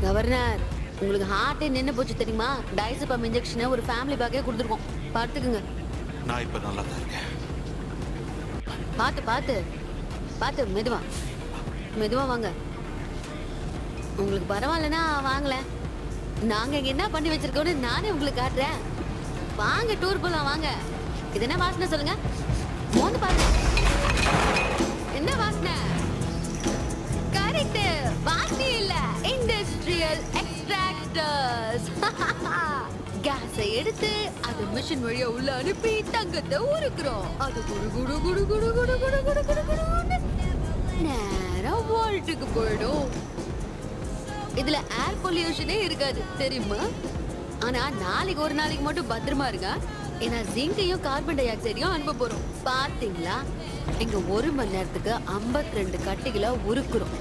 Governor, உங்களுக்கு ஹார்ட்டே நின்னு போச்சு தெரியுமா? டைசபம் இன்ஜெக்ஷனை ஒரு ஃபேமிலி பேக்கே கொடுத்துருக்கோம். பார்த்துக்குங்க. நான் இப்ப நல்லா தான் இருக்கேன். பார்த்து பார்த்து பார்த்து மெதுவா மெதுவா வாங்க. உங்களுக்கு பரவாயில்லன்னா வாங்கலேன். நாங்க இங்க என்ன பண்ணி வச்சிருக்கோம்னு நானே உங்களுக்கு காட்டுறேன். வாங்க, டூர் போலாம் வாங்க. இது என்ன வாசனை சொல்லுங்க? மோந்து பாருங்க. என்ன வாசனை? கரெக்ட், வாசனை இல்ல, இண்டஸ்ட்ரியல் எக்ஸ்ட்ராக்டர்ஸ். கேஸை எடுத்து அது மிஷின் வழியா உள்ள அனுப்பி தங்கத்தை உருக்குறோம். அது குடு குடு குடு குடு குடு குடு குடு குடு குடுன்னு நேரா வால்ட்டுக்கு போயிடும். இதுல ஏர் பொல்யூஷனே இருக்காது தெரியுமா? ஆனா நாளைக்கு ஒரு நாளைக்கு மட்டும் பத்திரமா இருங்க. ஏன்னா ஜிங்கையும் கார்பன் டை ஆக்சைடையும் அனுப்ப போறோம். பாத்தீங்களா, இங்க 1 மணி நேரத்துக்கு 52 கட்டிகளை உருக்குறோம்.